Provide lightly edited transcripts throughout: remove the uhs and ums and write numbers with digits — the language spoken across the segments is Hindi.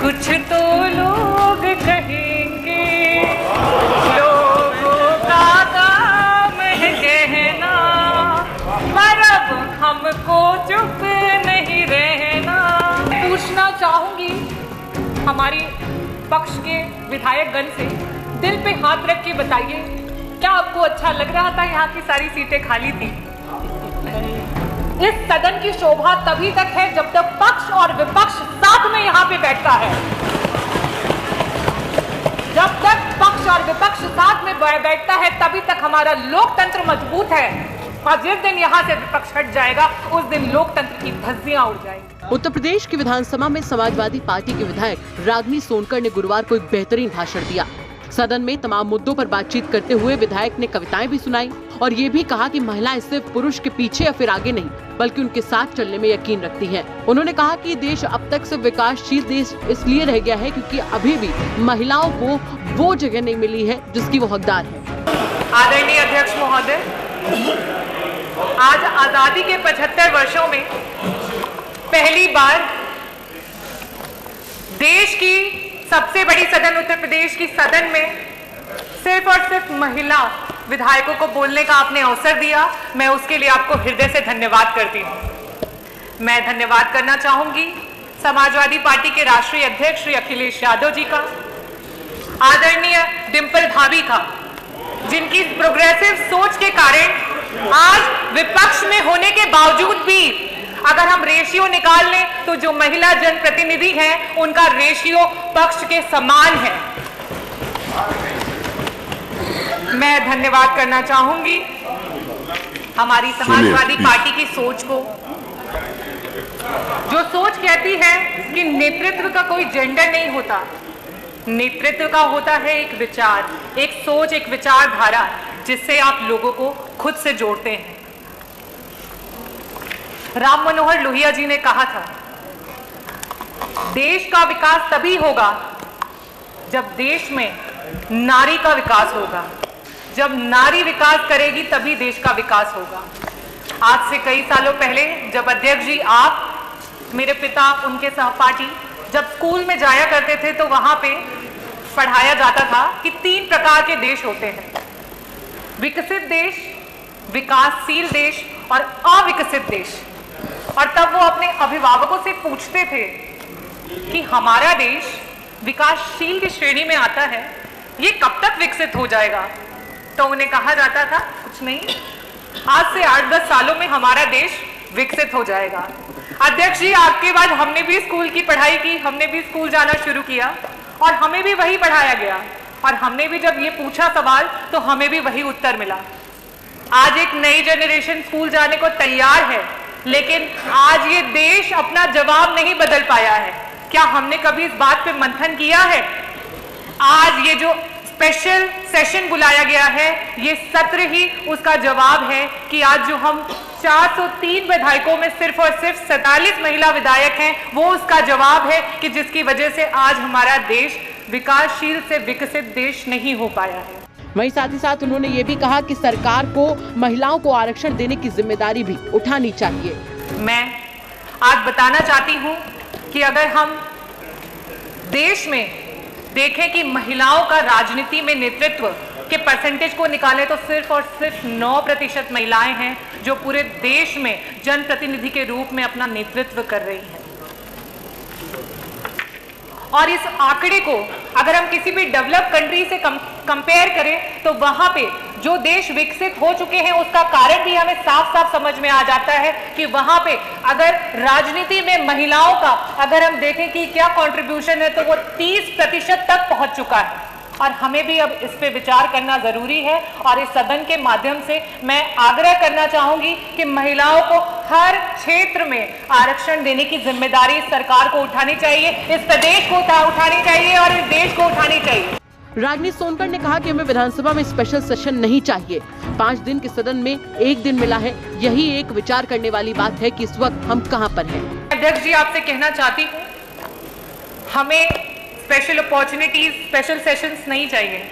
कुछ तो लोग कहेंगे, लोगों का काम है कहना, पर अब हमको चुप नहीं रहना। पूछना चाहूंगी हमारी पक्ष के विधायक गण से, दिल पे हाथ रख के बताइए, क्या आपको अच्छा लग रहा था यहाँ की सारी सीटें खाली थी? इस सदन की शोभा तभी तक है जब तक पक्ष और विपक्ष साथ में यहाँ पे बैठता है। जब तक पक्ष और विपक्ष साथ में बैठता है तभी तक हमारा लोकतंत्र मजबूत है, और जिस दिन यहाँ से विपक्ष हट जाएगा उस दिन लोकतंत्र की धज्जियां उड़ जाएंगी। उत्तर प्रदेश की विधानसभा में समाजवादी पार्टी के विधायक रागिनी सोनकर ने गुरुवार को एक बेहतरीन भाषण दिया। सदन में तमाम मुद्दों पर बातचीत करते हुए विधायक ने कविताएं भी सुनाई और ये भी कहा कि महिलाएं सिर्फ पुरुष के पीछे या फिर आगे नहीं बल्कि उनके साथ चलने में यकीन रखती हैं। उन्होंने कहा कि देश अब तक से विकासशील देश इसलिए रह गया है क्योंकि अभी भी महिलाओं को वो जगह नहीं मिली है जिसकी वो हकदार है। आदरणीय अध्यक्ष महोदय, आज आजादी के 75 वर्षों में पहली बार देश की सबसे बड़ी सदन उत्तर प्रदेश की सदन में सिर्फ और सिर्फ महिला विधायकों को बोलने का आपने अवसर दिया। मैं उसके लिए आपको हृदय से धन्यवाद करती हूं। मैं धन्यवाद करना चाहूंगी समाजवादी पार्टी के राष्ट्रीय अध्यक्ष श्री अखिलेश यादव जी का, आदरणीय डिंपल भाभी का, जिनकी प्रोग्रेसिव सोच के कारण आज विपक्ष में होने के बावजूद भी अगर हम रेशियो निकाल लें तो जो महिला जनप्रतिनिधि हैं उनका रेशियो पक्ष के समान है। मैं धन्यवाद करना चाहूंगी हमारी समाजवादी पार्टी की सोच को, जो सोच कहती है कि नेतृत्व का कोई जेंडर नहीं होता, नेतृत्व का होता है एक विचार, एक सोच, एक विचारधारा जिससे आप लोगों को खुद से जोड़ते हैं। राम मनोहर लोहिया जी ने कहा था, देश का विकास तभी होगा जब देश में नारी का विकास होगा, जब नारी विकास करेगी तभी देश का विकास होगा। आज से कई सालों पहले जब अध्यक्ष जी आप, मेरे पिता, उनके सहपाठी जब स्कूल में जाया करते थे तो वहां पे पढ़ाया जाता था कि 3 प्रकार के देश होते हैं, विकसित देश, विकासशील देश और अविकसित देश। और तब वो अपने अभिभावकों से पूछते थे कि हमारा देश विकासशील की श्रेणी में आता है, ये कब तक विकसित हो जाएगा? तो उन्हें कहा जाता था कुछ नहीं, आज से 8-10 सालों में हमारा देश विकसित हो जाएगा। अध्यक्ष जी, आपके बाद हमने भी स्कूल की पढ़ाई की, हमने भी स्कूल जाना शुरू किया और हमें भी वही पढ़ाया गया, और हमने भी जब ये पूछा सवाल तो हमें भी वही उत्तर मिला। आज एक नई जनरेशन स्कूल जाने को तैयार है, लेकिन आज ये देश अपना जवाब नहीं बदल पाया है। क्या हमने कभी इस बात पे मंथन किया है? आज ये जो स्पेशल सेशन बुलाया गया है, ये सत्र ही उसका जवाब है कि आज जो हम 403 विधायकों में सिर्फ और सिर्फ 47 महिला विधायक हैं, वो उसका जवाब है कि जिसकी वजह से आज हमारा देश विकासशील से विकसित देश नहीं हो पाया है। वहीं साथ ही साथ उन्होंने ये भी कहा कि सरकार को महिलाओं को आरक्षण देने की जिम्मेदारी भी उठानी चाहिए। मैं आज बताना चाहती हूँ कि अगर हम देश में देखें कि महिलाओं का राजनीति में नेतृत्व के परसेंटेज को निकालें तो सिर्फ और सिर्फ 9% महिलाएं हैं जो पूरे देश में जनप्रतिनिधि के रूप में अपना नेतृत्व कर रही हैं। और इस आंकड़े को अगर हम किसी भी डेवलप कंट्री से कंपेयर करें तो वहां पे जो देश विकसित हो चुके हैं उसका कारण भी हमें साफ साफ समझ में आ जाता है कि वहां पे अगर राजनीति में महिलाओं का अगर हम देखें कि क्या कंट्रीब्यूशन है तो वो 30% तक पहुंच चुका है। और हमें भी अब इस पे विचार करना जरूरी है, और इस सदन के माध्यम से मैं आग्रह करना चाहूंगी कि महिलाओं को हर क्षेत्र में आरक्षण देने की जिम्मेदारी सरकार को उठानी चाहिए, इस प्रदेश को उठानी चाहिए और इस देश को उठानी चाहिए। रागिनी सोनकर ने कहा कि हमें विधानसभा में स्पेशल सेशन नहीं चाहिए। 5 दिन के सदन में 1 दिन मिला है, यही एक विचार करने वाली बात है कि इस वक्त हम कहां पर हैं। अध्यक्ष जी, आपसे कहना चाहती हूँ, हमें स्पेशल अपॉर्चुनिटीज, स्पेशल सेशंस नहीं चाहिए।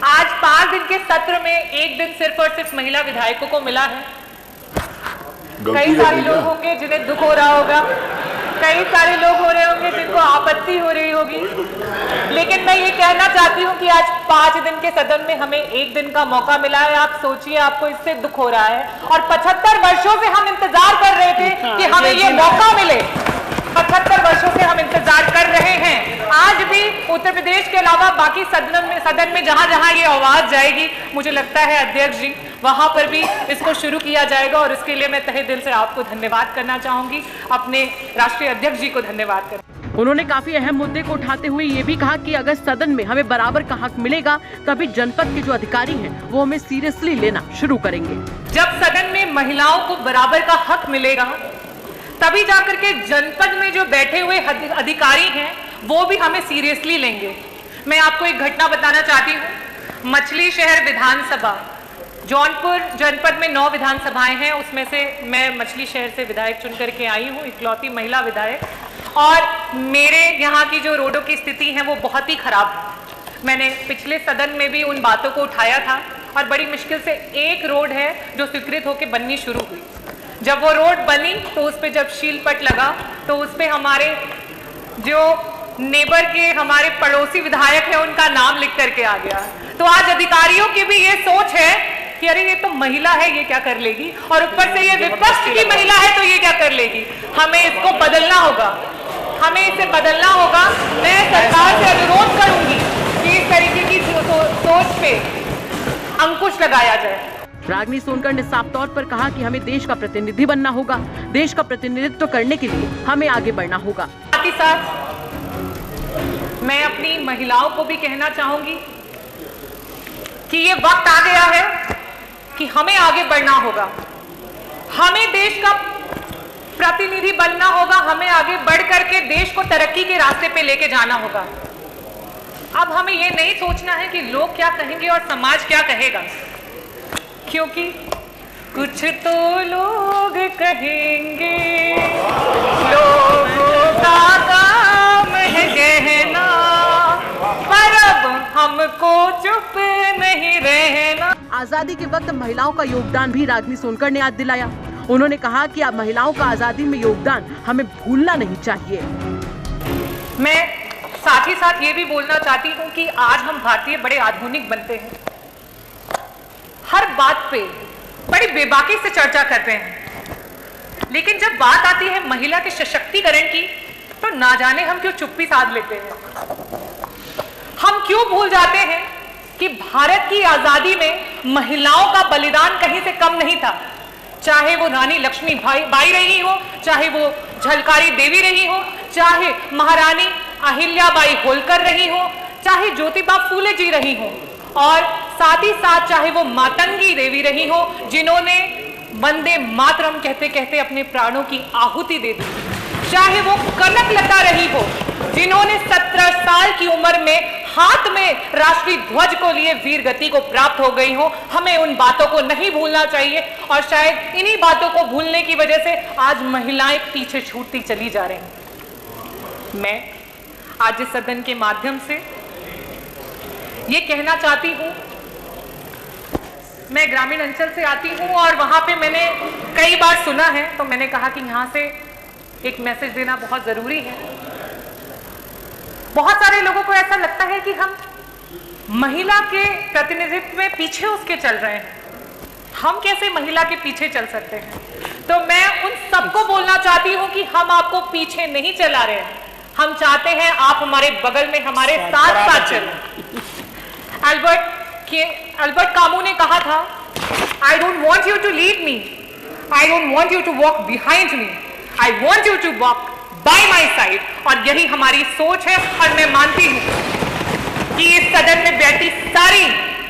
आज 5 दिन के सत्र में 1 दिन सिर्फ और सिर्फ महिला विधायकों को मिला है। कई सारे लोग होंगे जिन्हें दुख हो रहा होगा, कई सारे लोग हो रहे होंगे जिनको आपत्ति हो लेकिन मैं ये कहना चाहती हूँ कि आज 5 दिन के सदन में हमें 1 दिन का मौका मिला है। आप सोचिए, आपको इससे दुख हो रहा है, और 75 वर्षों से हम इंतजार कर रहे थे कि हमें ये मौका मिले। 75 वर्षों से हम इंतजार कर रहे हैं। आज भी उत्तर प्रदेश के अलावा बाकी सदन में जहां जहां ये आवाज जाएगी, मुझे लगता है अध्यक्ष जी, वहां पर भी इसको शुरू किया जाएगा। और इसके लिए मैं तहे दिल से आपको धन्यवाद करना चाहूंगी, अपने राष्ट्रीय अध्यक्ष जी को धन्यवाद कर। उन्होंने काफी अहम मुद्दे को उठाते हुए ये भी कहा कि अगर सदन में हमें बराबर का हक मिलेगा, तभी जनपद के जो अधिकारी हैं वो हमें सीरियसली लेना शुरू करेंगे। जब सदन में महिलाओं को बराबर का हक मिलेगा, तभी जाकर के जनपद में जो बैठे हुए अधिकारी हैं वो भी हमें सीरियसली लेंगे। मैं आपको एक घटना बताना चाहती हूँ। मछली शहर विधानसभा, जौनपुर जनपद में 9 विधानसभाएं हैं, उसमें से मैं मछली शहर से विधायक चुन करके आई हूँ, इकलौती महिला विधायक। और मेरे यहाँ की जो रोडों की स्थिति है वो बहुत ही खराब है। मैंने पिछले सदन में भी उन बातों को उठाया था, और बड़ी मुश्किल से एक रोड है जो स्वीकृत होकर बननी शुरू हुई। जब वो रोड बनी तो उस पर जब शील पट लगा तो उस पर हमारे जो नेबर के हमारे पड़ोसी विधायक हैं उनका नाम लिख करके आ गया। तो आज अधिकारियों की भी ये सोच है कि अरे ये तो महिला है, ये क्या कर लेगी, और ऊपर से ये विपक्ष की महिला है तो ये क्या कर लेगी। हमें इसको बदलना होगा, हमें इसे बदलना होगा। मैं सरकार से अनुरोध करूंगी कि इस तरीके की सोच पे अंकुश लगाया जाए। रागिनी सोनकर ने साफ तौर पर कहा कि हमें देश का प्रतिनिधि बनना होगा, देश का प्रतिनिधित्व करने के लिए हमें आगे बढ़ना होगा। साथ ही साथ मैं अपनी महिलाओं को भी कहना चाहूंगी कि ये वक्त आ गया है कि हमें आगे बढ़ना होगा, हमें देश का प्रतिनिधि बनना होगा, हमें आगे बढ़ करके देश को तरक्की के रास्ते पे लेके जाना होगा। अब हमें ये नहीं सोचना है कि लोग क्या कहेंगे और समाज क्या कहेगा, क्योंकि कुछ तो लोग कहेंगे, लोगों का काम है कहना, पर अब हमको चुप नहीं रहना। आजादी के वक्त महिलाओं का योगदान भी रागिनी सोनकर ने याद दिलाया। उन्होंने कहा कि अब महिलाओं का आजादी में योगदान हमें भूलना नहीं चाहिए। मैं साथ ही साथ ये भी बोलना चाहती हूँ कि आज हम भारतीय बड़े आधुनिक बनते हैं, हर बात पे बड़ी बेबाकी से चर्चा करते हैं, लेकिन जब बात आती है महिला के सशक्तिकरण की तो ना जाने हम क्यों चुप्पी साध लेते हैं। हम क्यों भूल जाते हैं कि भारत की आजादी में महिलाओं का बलिदान कहीं से कम नहीं था। चाहे वो रानी लक्ष्मी बाई रही हो, चाहे वो झलकारी देवी रही हो, चाहे महारानी अहिल्याबाई होलकर रही हो, चाहे ज्योतिबा फूले जी रही हो, और साथ ही साथ चाहे वो मातंगी देवी रही हो जिन्होंने वंदे मातरम कहते कहते अपने प्राणों की आहुति दे दी, चाहे वो कनकलता रही हो जिन्होंने 17 साल की उम्र में हाथ में राष्ट्रीय ध्वज को लिए वीर गति को प्राप्त हो गई हो। हमें उन बातों को नहीं भूलना चाहिए, और शायद इन्हीं बातों को भूलने की वजह से आज महिलाएं पीछे छूटती चली जा रही हैं। मैं आज इस सदन के माध्यम से ये कहना चाहती हूँ, मैं ग्रामीण अंचल से आती हूँ और वहाँ पे मैंने कई बार सुना है, तो मैंने कहा कि यहाँ से एक मैसेज देना बहुत ज़रूरी है। बहुत सारे लोगों को ऐसा लगता है कि हम महिला के प्रतिनिधित्व में पीछे उसके चल रहे हैं, हम कैसे महिला के पीछे चल सकते हैं। तो मैं उन सबको बोलना चाहती हूँ कि हम आपको पीछे नहीं चला रहे हैं, हम चाहते हैं आप हमारे बगल में हमारे साथ साथ चलें। अल्बर्ट कामू ने कहा था, I don't want you to lead me, I don't want you to walk behind me, I want you to walk by my side. और यही हमारी सोच है, और मैं मानती हूँ कि इस सदन में बैठी सारी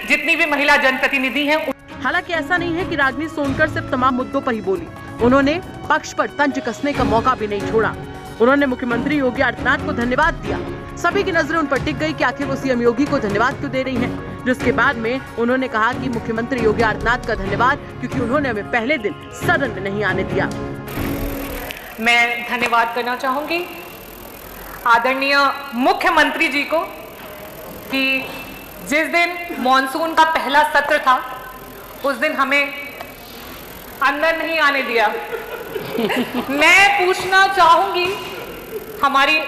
जितनी भी महिला जनप्रतिनिधि हैं। हालांकि ऐसा नहीं है कि रागिनी सोनकर सिर्फ तमाम मुद्दों पर ही बोली, उन्होंने पक्ष पर तंज कसने का मौका भी नहीं छोड़ा। उन्होंने मुख्यमंत्री योगी आदित्यनाथ को धन्यवाद दिया। सभी की नजरें उन पर टिक गई कि आखिर वो सीएम योगी को धन्यवाद क्यों दे रही हैं। जिसके बाद में उन्होंने कहा कि मुख्यमंत्री योगी आदित्यनाथ का धन्यवाद, क्योंकि उन्होंने हमें पहले दिन सदन में नहीं आने दिया। मैं धन्यवाद करना चाहूंगी आदरणीय मुख्यमंत्री जी को कि जिस दिन मॉनसून का पहला सत्र था उस दिन हमें अंदर नहीं आने दिया। मैं पूछना चाहूंगी हमारी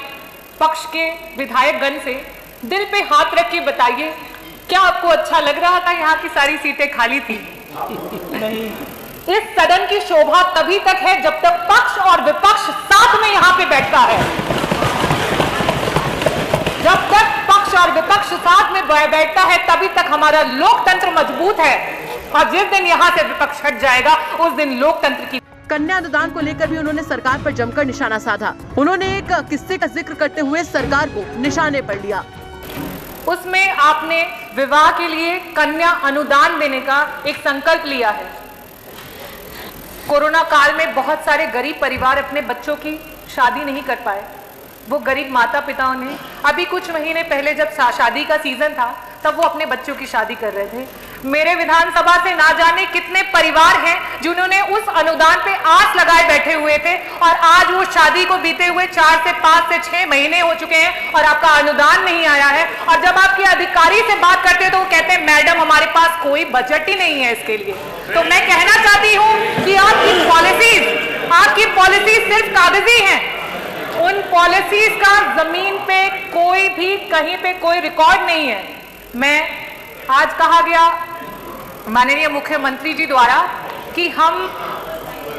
पक्ष के विधायकगण से दिल पे हाथ रख के बताइए, क्या आपको अच्छा लग रहा था यहाँ की सारी सीटें खाली थी? नहीं। इस सदन की शोभा तभी तक है जब तक पक्ष और विपक्ष साथ में यहाँ पे बैठता है। जब तक पक्ष और विपक्ष साथ में बैठता है तभी तक हमारा लोकतंत्र मजबूत है, और जिस दिन यहाँ से विपक्ष हट जाएगा उस दिन लोकतंत्र की। कन्या अनुदान को लेकर भी उन्होंने सरकार पर जमकर निशाना साधा। उन्होंने एक किस्से का जिक्र करते हुए सरकार को निशाने पर लिया। उसमें आपने विवाह के लिए कन्या अनुदान देने का एक संकल्प लिया है। कोरोना काल में बहुत सारे गरीब परिवार अपने बच्चों की शादी नहीं कर पाए। वो गरीब माता पिताओं ने अभी कुछ महीने पहले जब शादी का सीजन था तब वो अपने बच्चों की शादी कर रहे थे। मेरे विधानसभा से ना जाने कितने परिवार हैं जिन्होंने उस अनुदान पे आस लगाए बैठे हुए थे, और आज वो शादी को बीते हुए 4 से 5 से 6 महीने हो चुके हैं और आपका अनुदान नहीं आया है। और जब आपके अधिकारी से बात करते हैं तो वो कहते हैं मैडम हमारे पास कोई बजट ही नहीं है इसके लिए। तो मैं कहना चाहती हूँ कि आपकी पॉलिसीज सिर्फ कागजी हैं। उन पॉलिसीज का जमीन पे कोई भी कहीं पे कोई रिकॉर्ड नहीं है। मैं आज कहा गया माननीय मुख्यमंत्री जी द्वारा कि हम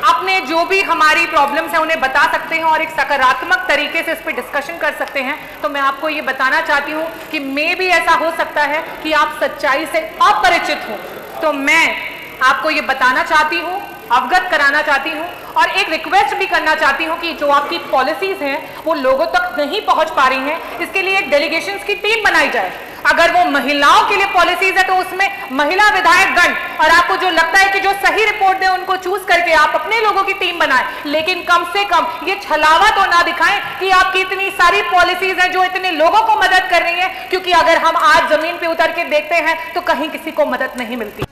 अपने जो भी हमारी प्रॉब्लम्स हैं उन्हें बता सकते हैं और एक सकारात्मक तरीके से इस पर डिस्कशन कर सकते हैं। तो मैं आपको ये बताना चाहती हूँ कि मे भी ऐसा हो सकता है कि आप सच्चाई से अपरिचित हो। तो मैं आपको ये बताना चाहती हूँ, अवगत कराना चाहती हूँ और एक रिक्वेस्ट भी करना चाहती हूँ कि जो आपकी पॉलिसीज हैं वो लोगों तक नहीं पहुंच पा रही हैं, इसके लिए एक डेलीगेशंस की टीम बनाई जाए। अगर वो महिलाओं के लिए पॉलिसीज है तो उसमें महिला विधायक गण, और आपको जो लगता है कि जो सही रिपोर्ट दे उनको चूज करके आप अपने लोगों की टीम बनाएं, लेकिन कम से कम ये छलावा तो ना दिखाएं कि आपकी इतनी सारी पॉलिसीज हैं जो इतने लोगों को मदद कर रही हैं, क्योंकि अगर हम आज जमीन पे उतर के देखते हैं तो कहीं किसी को मदद नहीं मिलती।